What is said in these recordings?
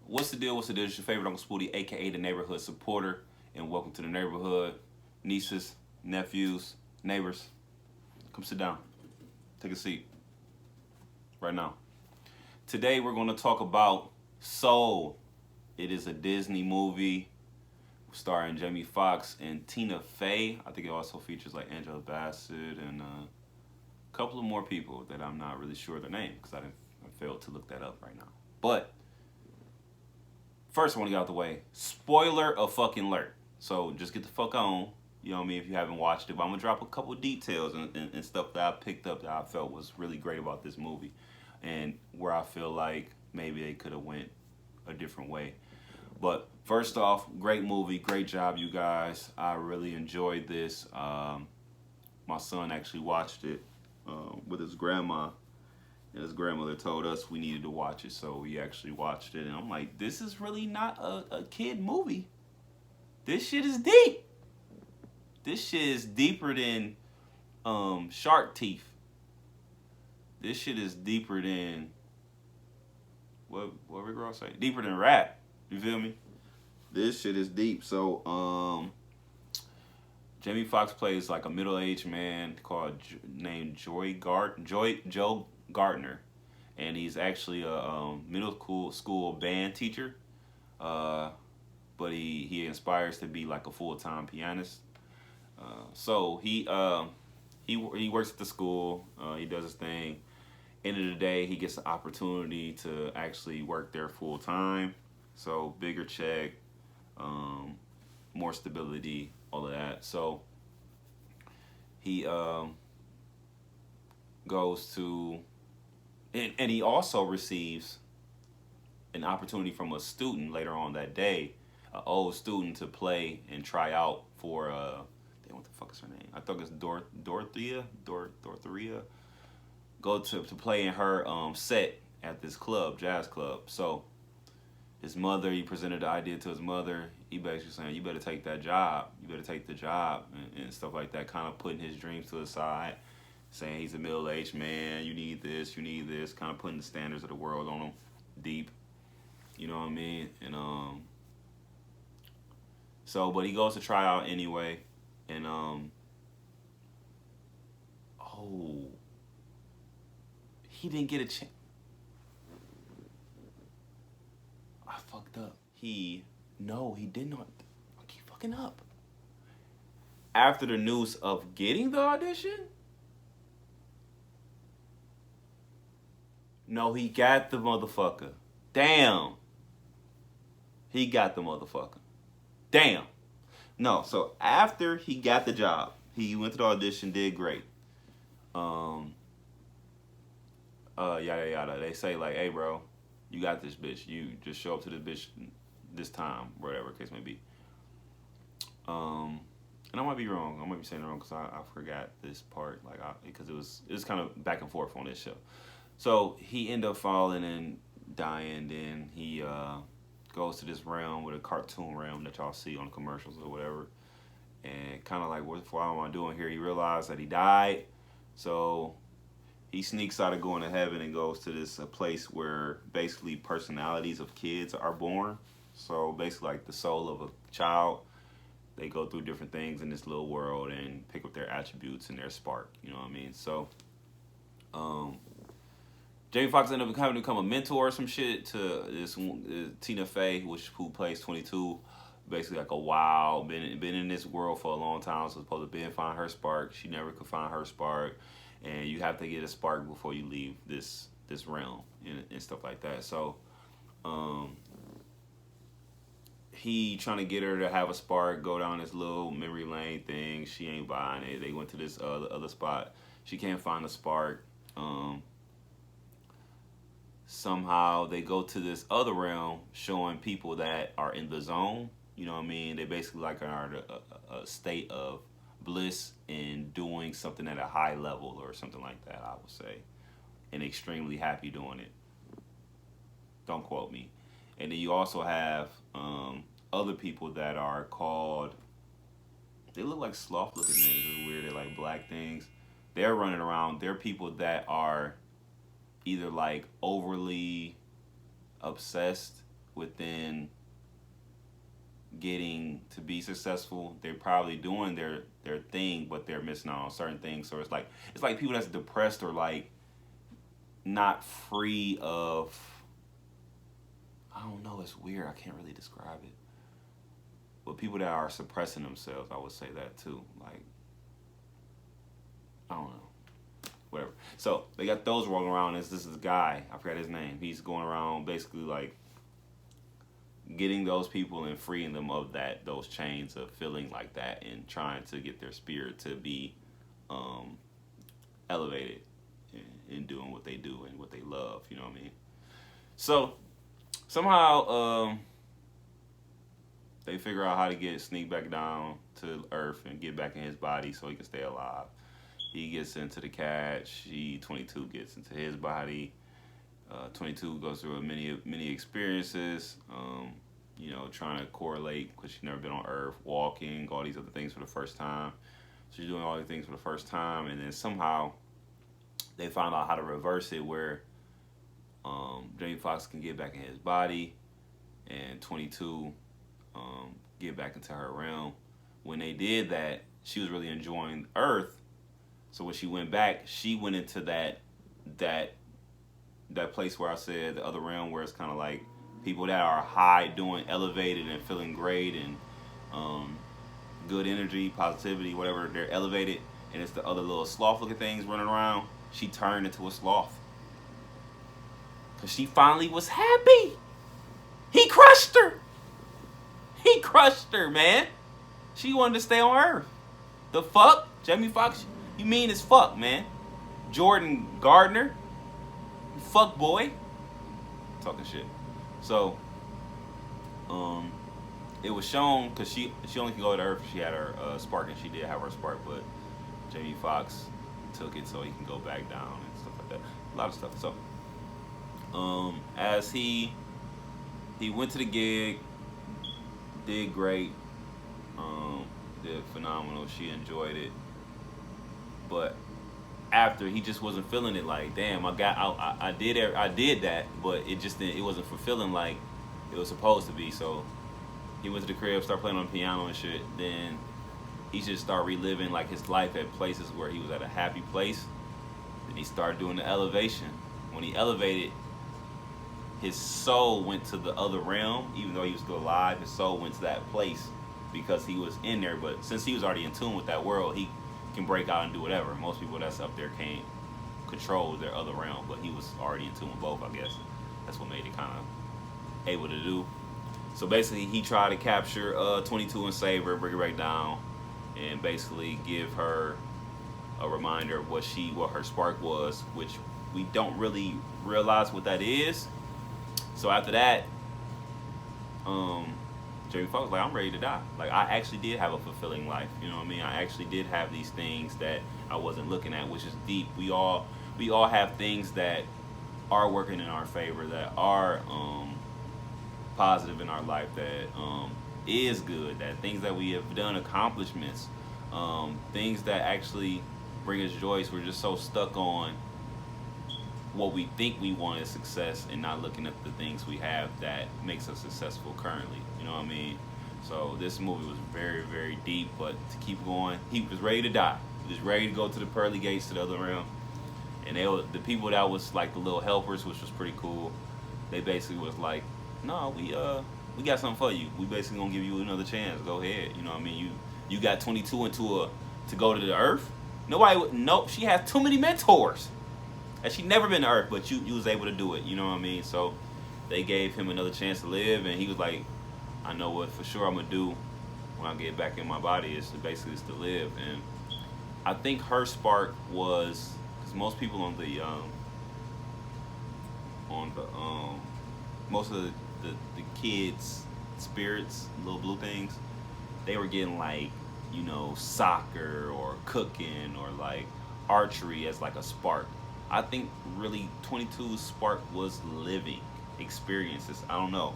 What's the deal? What's the deal? It's your favorite Uncle Spooty, aka the neighborhood supporter, and welcome to the neighborhood. Nieces, nephews, neighbors, come sit down. Take a seat right now. Today we're going to talk about Soul. It is a Disney movie starring Jamie Foxx and Tina Fey. I think it also features like Angela Bassett and a couple of more people that I'm not really sure their name because I failed to look that up right now. But first, I want to get out the way. Spoiler of fucking alert. So just get the fuck on. You know what I mean? If you haven't watched it, but I'm gonna drop a couple of details and stuff that I picked up that I felt was really great about this movie, and where I feel like maybe they could have went a different way. But first off, great movie, great job, you guys. I really enjoyed this. My son actually watched it with his grandma, and his grandmother told us we needed to watch it, so we actually watched it. And I'm like, this is really not a kid movie. This shit is deep. This shit is deeper than shark teeth. This shit is deeper than what Rick Ross say? Deeper than rap. You feel me? This shit is deep. So Jamie Foxx plays like a middle-aged man named Joe Gardner, and he's actually a middle school band teacher. But he inspires to be like a full-time pianist. So he works at the school. He does his thing. End of the day, he gets the opportunity to actually work there full time. So bigger check, more stability, all of that. So he goes to, and he also receives an opportunity from a student later on that day, an old student, to play and try out for what the fuck is her name? I thought it's Dorothea. Go to play in her set at this club, jazz club. So his mother, he presented the idea to his mother. He basically saying, you better take that job. You better take the job and stuff like that, kind of putting his dreams to the side, saying he's a middle-aged man, you need this, kind of putting the standards of the world on him deep. You know what I mean? And so, but he goes to try out anyway, and he didn't get a chance. I fucked up. He did not. I keep fucking up. After the news of getting the audition, no, he got the motherfucker. Damn. He got the motherfucker. Damn. No, so after he got the job, he went to the audition, did great. Yada yada. They say like, hey bro, you got this bitch. You just show up to this bitch this time, whatever case may be. And I might be wrong. I might be saying it wrong because I forgot this part, like because it was kind of back and forth on this show. So he ended up falling and dying. Then he goes to this realm with a cartoon realm that y'all see on commercials or whatever. And kind of like, what am I doing here? He realized that he died. So he sneaks out of going to heaven and goes to this a place where basically personalities of kids are born. So basically like the soul of a child. They go through different things in this little world and pick up their attributes and their spark. You know what I mean? So Jamie Foxx ended up having to become a mentor or some shit to this Tina Fey, who plays 22. Basically like a wild, been in this world for a long time, so supposed to find her spark. She never could find her spark, and you have to get a spark before you leave this realm and stuff like that. So he trying to get her to have a spark, go down this little memory lane thing. She ain't buying it. They went to this other spot. She can't find a spark. Somehow they go to this other realm, showing people that are in the zone. You know what I mean? They basically like are in a state of bliss and doing something at a high level or something like that, I would say, and extremely happy doing it. Don't quote me. And then you also have other people that are called, they look like sloth looking things. It's weird. They're like black things. They're running around. They're people that are either like overly obsessed within getting to be successful. They're probably doing their thing, but they're missing out on certain things. So it's like people that's depressed or like not free of, I don't know, it's weird, I can't really describe it, but people that are suppressing themselves, I would say that too. Like, I don't know, whatever. So they got those rolling around. This is a guy, I forgot his name, he's going around basically like getting those people and freeing them of those chains of feeling like that, and trying to get their spirit to be elevated in doing what they do and what they love, you know what I mean? So somehow they figure out how to sneak back down to Earth and get back in his body so he can stay alive. He gets into the catch. 22 gets into his body. 22 goes through many experiences, you know, trying to correlate because she's never been on Earth, walking, all these other things for the first time. She's doing all these things for the first time, and then somehow they found out how to reverse it where Jamie Foxx can get back in his body and 22 get back into her realm. When they did that, she was really enjoying Earth. So when she went back, she went into that place where I said the other realm, where it's kind of like people that are high, doing elevated and feeling great and good energy, positivity, whatever. They're elevated, and it's the other little sloth-looking things running around. She turned into a sloth because she finally was happy. He crushed her. He crushed her, man. She wanted to stay on Earth. The fuck? Jamie Foxx, you mean as fuck, man. Jordan Gardner, you fuck boy. Talking shit. So, it was shown because she only could go to Earth if she had her spark, and she did have her spark, but Jamie Foxx took it so he can go back down and stuff like that. A lot of stuff. So, as he went to the gig, did great, did phenomenal. She enjoyed it, but after, he just wasn't feeling it. Like, damn, I did that, but it wasn't fulfilling like it was supposed to be. So he went to the crib, started playing on the piano and shit. Then he just started reliving like his life at places where he was at a happy place. Then he started doing the elevation. When he elevated, his soul went to the other realm. Even though he was still alive, his soul went to that place because he was in there. But since he was already in tune with that world, he can break out and do whatever. Most people that's up there can't control their other realm, but he was already in tune with both, I guess. That's what made it kind of able to do. So basically, he tried to capture 22 and save her, bring her back down, and basically give her a reminder of what her spark was, which we don't really realize what that is. So after that, Jamie Foxx was like, I'm ready to die. Like, I actually did have a fulfilling life. You know what I mean? I actually did have these things that I wasn't looking at, which is deep. We all have things that are working in our favor, that are positive in our life, that is good, that things that we have done, accomplishments, things that actually bring us joy. So we're just so stuck on what we think we want as success and not looking at the things we have that makes us successful currently. You know what I mean? So this movie was very, very deep, but to keep going, he was ready to die. He was ready to go to the pearly gates to the other realm. And the people that was like the little helpers, which was pretty cool, they basically was like, no, we got something for you. We basically gonna give you another chance. Go ahead. You know what I mean? You got 22 to go to the Earth. Nope, she has too many mentors. And she never been to Earth, but you was able to do it. You know what I mean? So they gave him another chance to live, and he was like, I know what for sure I'm gonna do when I get back in my body is to live. And I think her spark was, because most people on the most of the kids' spirits, little blue things, they were getting like, you know, soccer or cooking or like archery as like a spark. I think really 22's spark was living experiences. I don't know.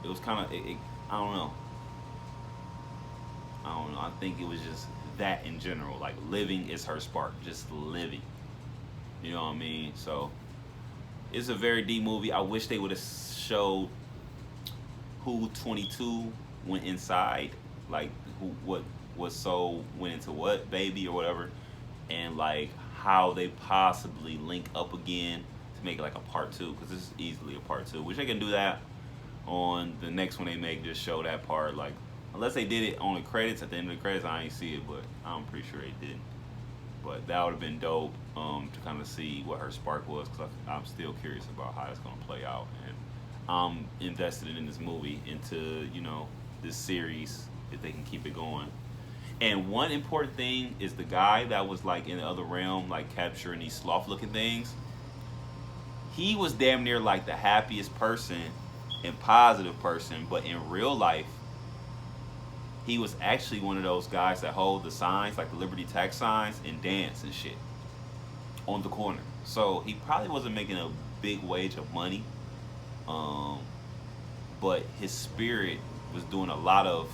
It was kind of, I don't know. I think it was just that in general. Like, living is her spark. Just living. You know what I mean? So It's a very deep movie. I wish they would have showed who 22 went inside, like who what soul went into what baby or whatever, and like how they possibly link up again to make it like a part two, because this is easily a part two. Which they can do that on the next one they make. Just show that part, like unless they did it on the credits. At the end of the credits, I ain't see it, but I'm pretty sure they didn't. But that would have been dope to kind of see what her spark was, because I'm still curious about how it's gonna play out, and I'm invested in this movie, into this series, if they can keep it going. And one important thing is the guy that was like in the other realm, like capturing these sloth looking things. He was damn near like the happiest person and positive person, but in real life, he was actually one of those guys that hold the signs, like the Liberty Tax signs, and dance and shit on the corner. So he probably wasn't making a big wage of money, um, but his spirit was doing a lot of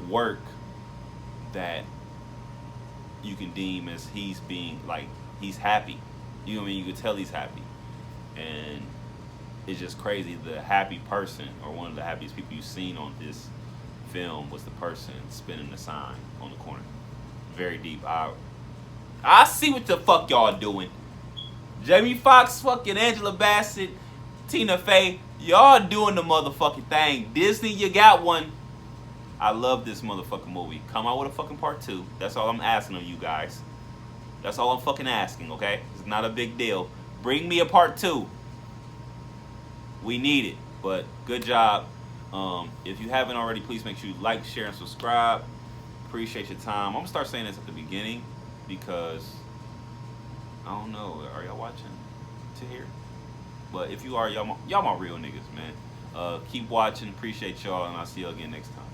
work that you can deem as he's being like, he's happy. You know what I mean? You could tell he's happy, and it's just crazy. The happy person, or one of the happiest people you've seen on this film, was the person spinning the sign on the corner. Very deep. I see what the fuck y'all doing. Jamie Foxx, fucking Angela Bassett, Tina Fey, y'all doing the motherfucking thing. Disney, you got one. I love this motherfucking movie. Come out with a fucking part two. That's all I'm asking of you guys. That's all I'm fucking asking, okay? It's not a big deal. Bring me a part two. We need it. But good job. If you haven't already, please make sure you like, share, and subscribe. Appreciate your time. I'm gonna start saying this at the beginning, because I don't know. Are y'all watching to here? But if you are, y'all my real niggas, man. Keep watching. Appreciate y'all, and I'll see you again next time.